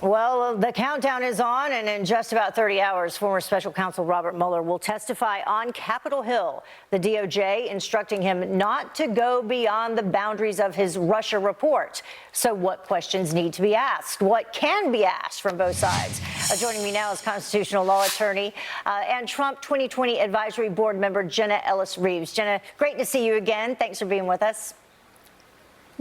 Well, the countdown is on, and in just about 30 hours, former special counsel Robert Mueller will testify on Capitol Hill, the DOJ instructing him not to go beyond the boundaries of his Russia report. So what questions need to be asked? What can be asked from both sides? Joining me now is constitutional law attorney and Trump 2020 Advisory Board member Jenna Rives. Jenna, great to see you again. Thanks for being with us.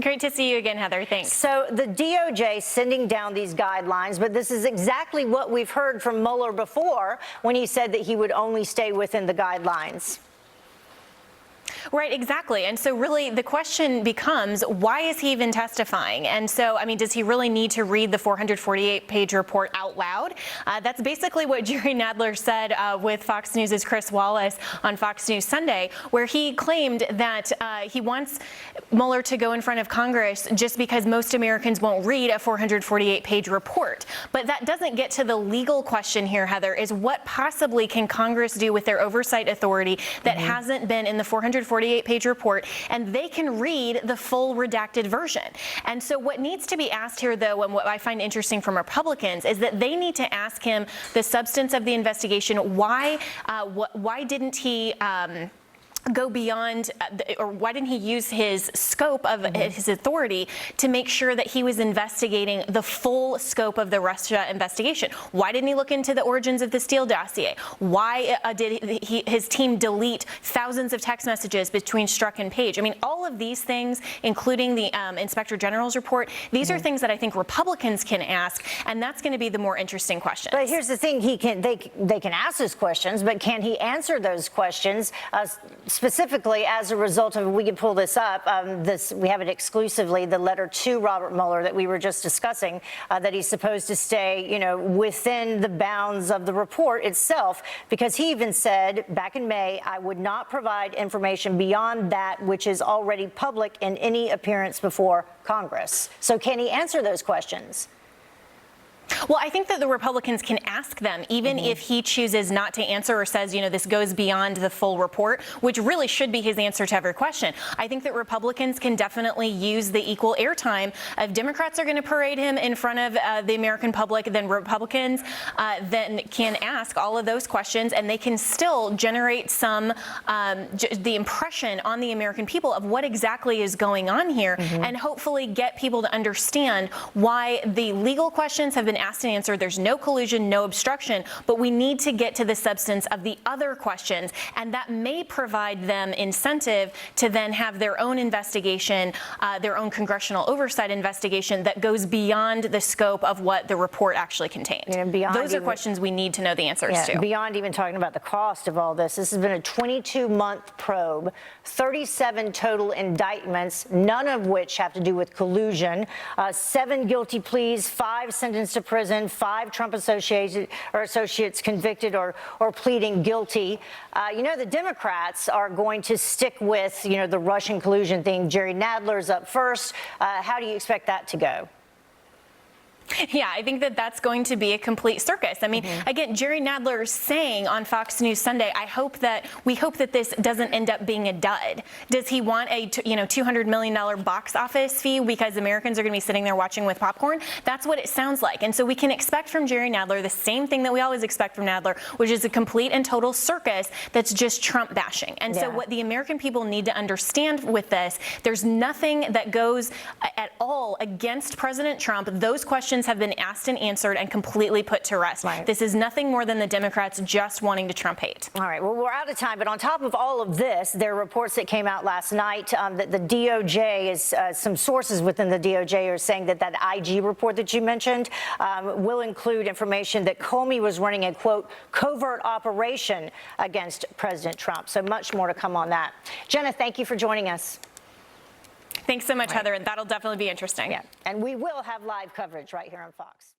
Great to see you again, Heather. Thanks. So the DOJ sending down these guidelines, but this is exactly what we've heard from Mueller before when he said that he would only stay within the guidelines. Right, exactly. And so really the question becomes, why is he even testifying? And so, I mean, does he really need to read the 448-page report out loud? That's basically what Jerry Nadler said with Fox News' Chris Wallace on Fox News Sunday, where he claimed that he wants Mueller to go in front of Congress just because most Americans won't read a 448-page report. But that doesn't get to the legal question here, Heather, is what possibly can Congress do with their oversight authority that hasn't been in the 448-page report, and they can read the full redacted version. And so what needs to be asked here, though, and what I find interesting from Republicans, is that they need to ask him the substance of the investigation. Why didn't he go beyond, or why didn't he use his scope of his authority to make sure that he was investigating the full scope of the Russia investigation? Why didn't he look into the origins of the Steele dossier? Why did his team delete thousands of text messages between Strzok and Page? I mean, all of these things, including the Inspector General's report, these are things that I think Republicans can ask, and that's going to be the more interesting question. But here's the thing: they can ask those questions, but can he answer those questions? Specifically, as a result of, we can pull this up, we have it exclusively, the letter to Robert Mueller that we were just discussing, that he's supposed to stay, within the bounds of the report itself, because he even said back in May, I would not provide information beyond that which is already public in any appearance before Congress. So can he answer those questions? Well, I think that the Republicans can ask them, even if he chooses not to answer or says, this goes beyond the full report, which really should be his answer to every question. I think that Republicans can definitely use the equal airtime. If Democrats are going to parade him in front of the American public, then Republicans then can ask all of those questions, and they can still generate some the impression on the American people of what exactly is going on here, and hopefully get people to understand why the legal questions have been asked and answered. There's no collusion, no obstruction, but we need to get to the substance of the other questions, and that may provide them incentive to then have their own investigation, their own congressional oversight investigation that goes beyond the scope of what the report actually contained. Those are questions we need to know the answers to. Beyond even talking about the cost of all this, this has been a 22-month probe, 37 total indictments, none of which have to do with collusion, 7 guilty pleas, 5 sentenced to prison, 5 Trump associates convicted or pleading guilty. The Democrats are going to stick with, the Russian collusion thing. Jerry Nadler's up first. How do you expect that to go? Yeah, I think that that's going to be a complete circus. I mean, again, Jerry Nadler is saying on Fox News Sunday, we hope that this doesn't end up being a dud. Does he want a $200 million box office fee because Americans are going to be sitting there watching with popcorn? That's what it sounds like. And so we can expect from Jerry Nadler the same thing that we always expect from Nadler, which is a complete and total circus that's just Trump bashing. And so what the American people need to understand with this, there's nothing that goes at all against President Trump. Those questions have been asked and answered and completely put to rest. This is nothing more than the Democrats just wanting to Trump hate. All right, well, we're out of time, but on top of all of this, there are reports that came out last night that the DOJ is, some sources within the DOJ are saying that IG report that you mentioned will include information that Comey was running a, quote, covert operation against President Trump. So much more to come on that. Jenna, thank you for joining us. Thanks so much, Heather, and that'll definitely be interesting. Yeah, and we will have live coverage right here on Fox.